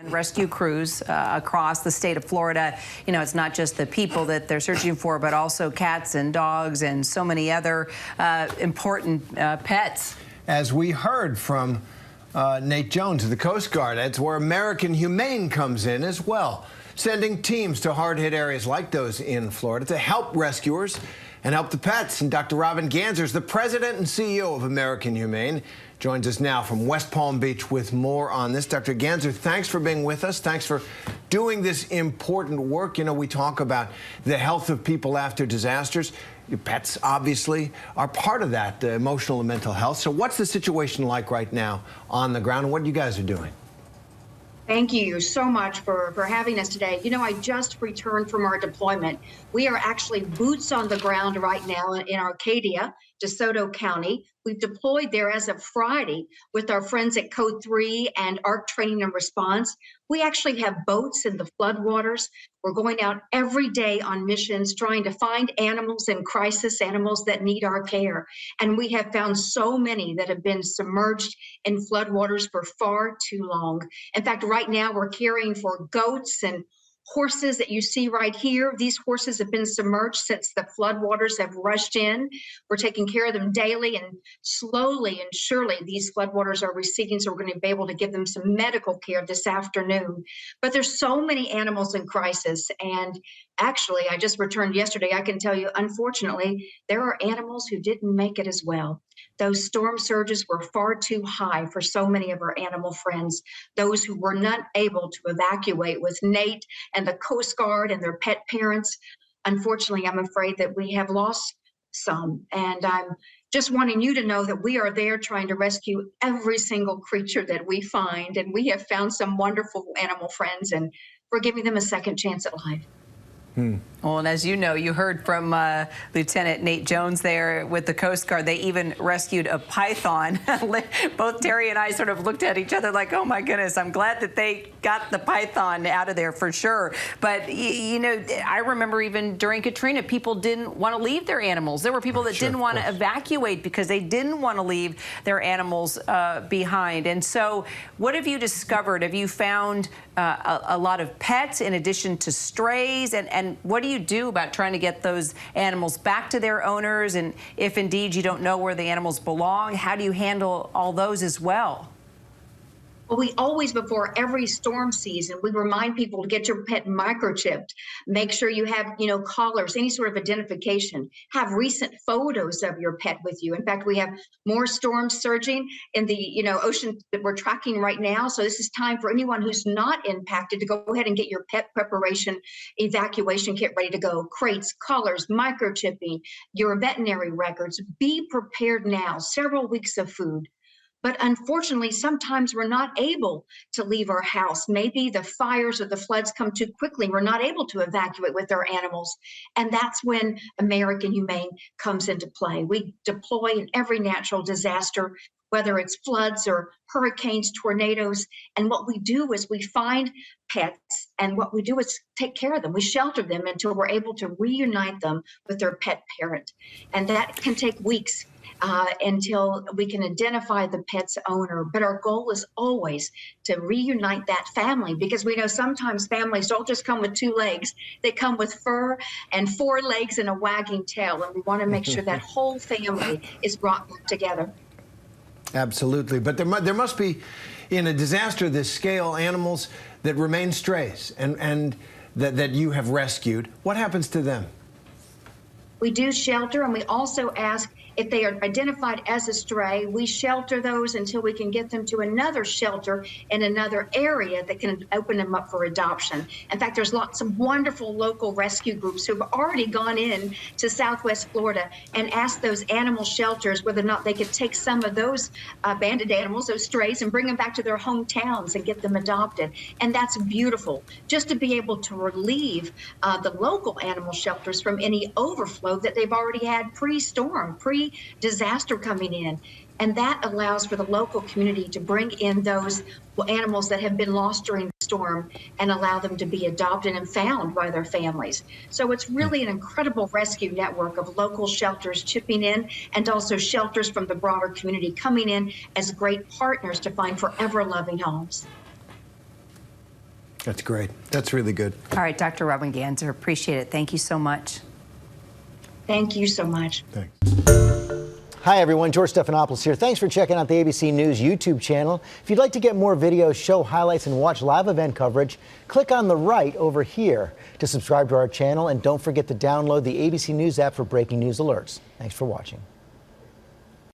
rescue crews across the state of Florida. You know, it's not just the people that they're searching for, but also cats and dogs and so many other important pets. As we heard from Nate Jones of the Coast Guard, that's where American Humane comes in as well, sending teams to hard-hit areas like those in Florida to help rescuers and help the pets. And Dr. Robin Ganzer is the president and CEO of American Humane, joins us now from West Palm Beach with more on this. Dr. Ganzer, thanks for being with us. Thanks for doing this important work. You know, we talk about the health of people after disasters. Your pets, obviously, are part of that, the emotional and mental health. So what's the situation like right now on the ground, and what you guys are doing? Thank you so much for having us today. You know, I just returned from our deployment. We are actually boots on the ground right now in Arcadia, DeSoto County. We've deployed there as of Friday with our friends at Code 3 and ARC Training and Response. We actually have boats in the floodwaters. We're going out every day on missions trying to find animals in crisis, animals that need our care. And we have found so many that have been submerged in floodwaters for far too long. In fact, right now we're caring for goats and horses that you see right here. These horses have been submerged since the floodwaters have rushed in. We're taking care of them daily, and slowly and surely these floodwaters are receding, so we're going to be able to give them some medical care this afternoon. But there's so many animals in crisis, and actually, I just returned yesterday. I can tell you, unfortunately, there are animals who didn't make it as well. Those storm surges were far too high for so many of our animal friends, those who were not able to evacuate with Nate and the Coast Guard and their pet parents. Unfortunately, I'm afraid that we have lost some, and I'm just wanting you to know that we are there trying to rescue every single creature that we find, and we have found some wonderful animal friends, and we're giving them a second chance at life. Well, and as you know, you heard from Lieutenant Nate Jones there with the Coast Guard. They even rescued a python. Both Terry and I sort of looked at each other like, oh my goodness, I'm glad that they got the python out of there for sure. But, you know, I remember even during Katrina, people didn't want to leave their animals. There were people that didn't want to evacuate because they didn't want to leave their animals behind. And so what have you discovered? Have you found a lot of pets in addition to strays? And what do you do about trying to get those animals back to their owners? And if indeed you don't know where the animals belong, how do you handle all those as well? Well, we always, before every storm season, we remind people to get your pet microchipped. Make sure you have, you know, collars, any sort of identification. Have recent photos of your pet with you. In fact, we have more storms surging in the, you know, ocean that we're tracking right now. So this is time for anyone who's not impacted to go ahead and get your pet preparation evacuation kit ready to go. Crates, collars, microchipping, your veterinary records. Be prepared now. Several weeks of food. But unfortunately, sometimes we're not able to leave our house. Maybe the fires or the floods come too quickly. We're not able to evacuate with our animals. And that's when American Humane comes into play. We deploy in every natural disaster, whether it's floods or hurricanes, tornadoes. And what we do is we find pets, and what we do is take care of them. We shelter them until we're able to reunite them with their pet parent. And that can take weeks. Until we can identify the pet's owner. But our goal is always to reunite that family, because we know sometimes families don't just come with 2 legs. They come with fur and 4 legs and a wagging tail, and we want to make sure that whole family is brought back together. Absolutely. But there must be, in a disaster this scale, animals that remain strays and that you have rescued. What happens to them? We do shelter, and we also ask if they are identified as a stray, we shelter those until we can get them to another shelter in another area that can open them up for adoption. In fact, there's lots of wonderful local rescue groups who have already gone in to Southwest Florida and asked those animal shelters whether or not they could take some of those abandoned animals, those strays, and bring them back to their hometowns and get them adopted. And that's beautiful, just to be able to relieve the local animal shelters from any overflow that they've already had pre-storm, pre-disaster coming in. And that allows for the local community to bring in those animals that have been lost during the storm and allow them to be adopted and found by their families. So it's really an incredible rescue network of local shelters chipping in, and also shelters from the broader community coming in as great partners to find forever loving homes. That's great. That's really good. All right, Dr. Robin Ganzer, appreciate it. Thank you so much. Thank you so much. Thanks. Hi, everyone. George Stephanopoulos here. Thanks for checking out the ABC News YouTube channel. If you'd like to get more videos, show highlights, and watch live event coverage, click on the right over here to subscribe to our channel. And don't forget to download the ABC News app for breaking news alerts. Thanks for watching.